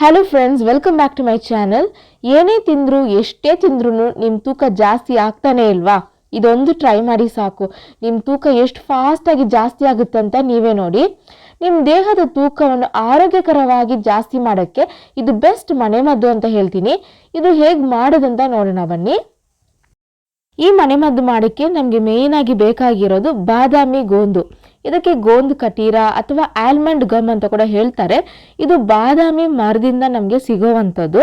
Hello friends, welcome back to my channel. ಏನೇ ತಿಂದ್ರು ಎಷ್ಟೇ ತಿಂದ್ರೂ ನಿಮ್ಮ ತೂಕ ಜಾಸ್ತಿ ಆಗ್ತಾನೆ ಇಲ್ವಾ? ಇದೊಂದು ಟ್ರೈ ಮಾಡಿ ಸಾಕು, ನಿಮ್ಮ ತೂಕ ಎಷ್ಟು ಫಾಸ್ಟಾಗಿ ಜಾಸ್ತಿ ಆಗುತ್ತೆ ಅಂತ ನೀವೇ ನೋಡಿ. ನಿಮ್ಮ ದೇಹದ ತೂಕವನ್ನು ಆರೋಗ್ಯಕರವಾಗಿ ಜಾಸ್ತಿ ಮಾಡೋಕ್ಕೆ ಇದು ಬೆಸ್ಟ್ ಮನೆಮದ್ದು ಅಂತ ಹೇಳ್ತೀನಿ. ಇದು ಹೇಗೆ ಮಾಡೋದಂತ ನೋಡೋಣ ಬನ್ನಿ. ಈ ಮನೆಮದ್ದು ಮಾಡೋಕ್ಕೆ ನಮಗೆ ಮೇಯ್ನಾಗಿ ಬೇಕಾಗಿರೋದು ಬಾದಾಮಿ ಗೋಂದು. ಇದಕ್ಕೆ ಗೋಂದು ಕಟೀರ ಅಥವಾ ಆಲ್ಮಂಡ್ ಗಮ್ ಅಂತ ಕೂಡ ಹೇಳ್ತಾರೆ. ಇದು ಬಾದಾಮಿ ಮರದಿಂದ ನಮಗೆ ಸಿಗೋವಂಥದ್ದು.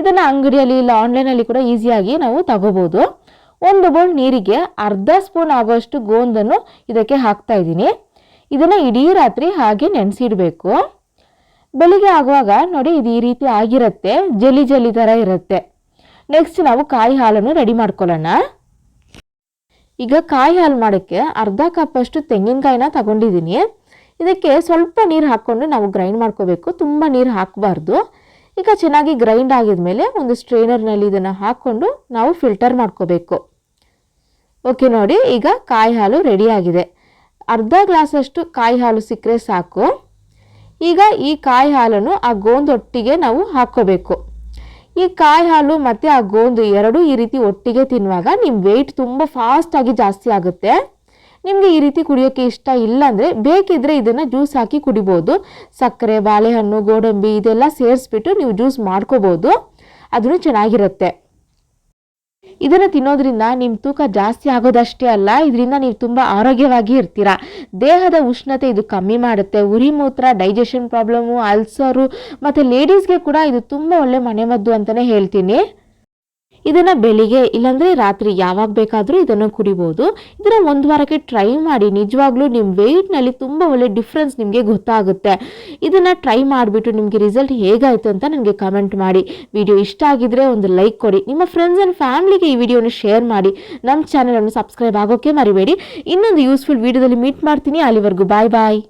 ಇದನ್ನು ಅಂಗಡಿಯಲ್ಲಿ ಇಲ್ಲ ಆನ್ಲೈನಲ್ಲಿ ಕೂಡ ಈಸಿಯಾಗಿ ನಾವು ತಗೋಬೋದು. ಒಂದು ಬೌಲ್ ನೀರಿಗೆ ಅರ್ಧ ಸ್ಪೂನ್ ಆಗೋಷ್ಟು ಗೋಂದನ್ನು ಇದಕ್ಕೆ ಹಾಕ್ತಾ ಇದ್ದೀನಿ. ಇದನ್ನು ಇಡೀ ರಾತ್ರಿ ಹಾಗೆ ನೆನೆಸಿಡಬೇಕು. ಬೆಳಿಗ್ಗೆ ಆಗುವಾಗ ನೋಡಿ ಇದು ಈ ರೀತಿ ಆಗಿರುತ್ತೆ, ಜಲಿ ಜಲಿ ಥರ ಇರುತ್ತೆ. ನೆಕ್ಸ್ಟ್ ನಾವು ಕಾಯಿ ಹಾಲನ್ನು ರೆಡಿ ಮಾಡ್ಕೊಳ್ಳೋಣ. ಈಗ ಕಾಯಿ ಹಾಲು ಮಾಡೋಕ್ಕೆ ಅರ್ಧ ಕಪ್ಪಷ್ಟು ತೆಂಗಿನಕಾಯಿನ ತಗೊಂಡಿದ್ದೀನಿ. ಇದಕ್ಕೆ ಸ್ವಲ್ಪ ನೀರು ಹಾಕ್ಕೊಂಡು ನಾವು ಗ್ರೈಂಡ್ ಮಾಡ್ಕೋಬೇಕು, ತುಂಬ ನೀರು ಹಾಕಬಾರ್ದು. ಈಗ ಚೆನ್ನಾಗಿ ಗ್ರೈಂಡ್ ಆಗಿದ್ಮೇಲೆ ಒಂದು ಸ್ಟ್ರೈನರ್ನಲ್ಲಿ ಇದನ್ನು ಹಾಕ್ಕೊಂಡು ನಾವು ಫಿಲ್ಟರ್ ಮಾಡ್ಕೋಬೇಕು. ಓಕೆ ನೋಡಿ, ಈಗ ಕಾಯಿ ಹಾಲು ರೆಡಿಯಾಗಿದೆ. ಅರ್ಧ ಗ್ಲಾಸಷ್ಟು ಕಾಯಿ ಹಾಲು ಸಿಕ್ಕರೆ ಸಾಕು. ಈಗ ಈ ಕಾಯಿ ಹಾಲನ್ನು ಆ ಗೋಂದೊಟ್ಟಿಗೆ ನಾವು ಹಾಕ್ಕೋಬೇಕು. ಈ ಕಾಯಿ ಹಾಲು ಮತ್ತು ಆ ಗೋಂದು ಎರಡೂ ಈ ರೀತಿ ಒಟ್ಟಿಗೆ ತಿನ್ನುವಾಗ ನಿಮ್ಮ ವೆಯ್ಟ್ ತುಂಬ ಫಾಸ್ಟಾಗಿ ಜಾಸ್ತಿ ಆಗುತ್ತೆ. ನಿಮಗೆ ಈ ರೀತಿ ಕುಡಿಯೋಕ್ಕೆ ಇಷ್ಟ ಇಲ್ಲ ಅಂದರೆ ಬೇಕಿದ್ದರೆ ಇದನ್ನು ಜ್ಯೂಸ್ ಹಾಕಿ ಕುಡಿಬೋದು. ಸಕ್ಕರೆ, ಬಾಳೆಹಣ್ಣು, ಗೋಡಂಬಿ ಇದೆಲ್ಲ ಸೇರಿಸ್ಬಿಟ್ಟು ನೀವು ಜ್ಯೂಸ್ ಮಾಡ್ಕೋಬೋದು, ಅದೂ ಚೆನ್ನಾಗಿರುತ್ತೆ. ಇದನ್ನು ತಿನ್ನೋದ್ರಿಂದ ನಿಮ್ಮ ತೂಕ ಜಾಸ್ತಿ ಆಗೋದಷ್ಟೇ ಅಲ್ಲ, ಇದರಿಂದ ನೀವು ತುಂಬ ಆರೋಗ್ಯವಾಗಿ ಇರ್ತೀರಾ. ದೇಹದ ಉಷ್ಣತೆ ಇದು ಕಮ್ಮಿ ಮಾಡುತ್ತೆ. ಉರಿ ಮೂತ್ರ, ಡೈಜೆಷನ್ ಪ್ರಾಬ್ಲಮ್ಮು, ಅಲ್ಸರು ಮತ್ತು ಲೇಡೀಸ್ಗೆ ಕೂಡ ಇದು ತುಂಬ ಒಳ್ಳೆ ಮನೆಮದ್ದು ಅಂತಲೇ ಹೇಳ್ತೀನಿ. ಇದನ್ನು ಬೆಳಿಗ್ಗೆ ಇಲ್ಲಾಂದರೆ ರಾತ್ರಿ ಯಾವಾಗ ಬೇಕಾದರೂ ಇದನ್ನು ಕುಡಿಬೋದು. ಇದನ್ನು ಒಂದು ವಾರಕ್ಕೆ ಟ್ರೈ ಮಾಡಿ, ನಿಜವಾಗ್ಲೂ ನಿಮ್ಮ ವೆಯ್ಟ್ನಲ್ಲಿ ತುಂಬ ಒಳ್ಳೆ ಡಿಫ್ರೆನ್ಸ್ ನಿಮಗೆ ಗೊತ್ತಾಗುತ್ತೆ. ಇದನ್ನು ಟ್ರೈ ಮಾಡಿಬಿಟ್ಟು ನಿಮಗೆ ರಿಸಲ್ಟ್ ಹೇಗಾಯಿತು ಅಂತ ನನಗೆ ಕಮೆಂಟ್ ಮಾಡಿ. ವಿಡಿಯೋ ಇಷ್ಟ ಆಗಿದ್ರೆ ಒಂದು ಲೈಕ್ ಕೊಡಿ, ನಿಮ್ಮ ಫ್ರೆಂಡ್ಸ್ ಆ್ಯಂಡ್ ಫ್ಯಾಮಿಲಿಗೆ ಈ ವಿಡಿಯೋನ ಶೇರ್ ಮಾಡಿ. ನಮ್ಮ ಚಾನಲನ್ನು ಸಬ್ಸ್ಕ್ರೈಬ್ ಆಗೋಕ್ಕೆ ಮರಿಬೇಡಿ. ಇನ್ನೊಂದು ಯೂಸ್ಫುಲ್ ವಿಡಿಯೋದಲ್ಲಿ ಮೀಟ್ ಮಾಡ್ತೀನಿ. ಅಲ್ಲಿವರೆಗೂ ಬಾಯ್ ಬಾಯ್.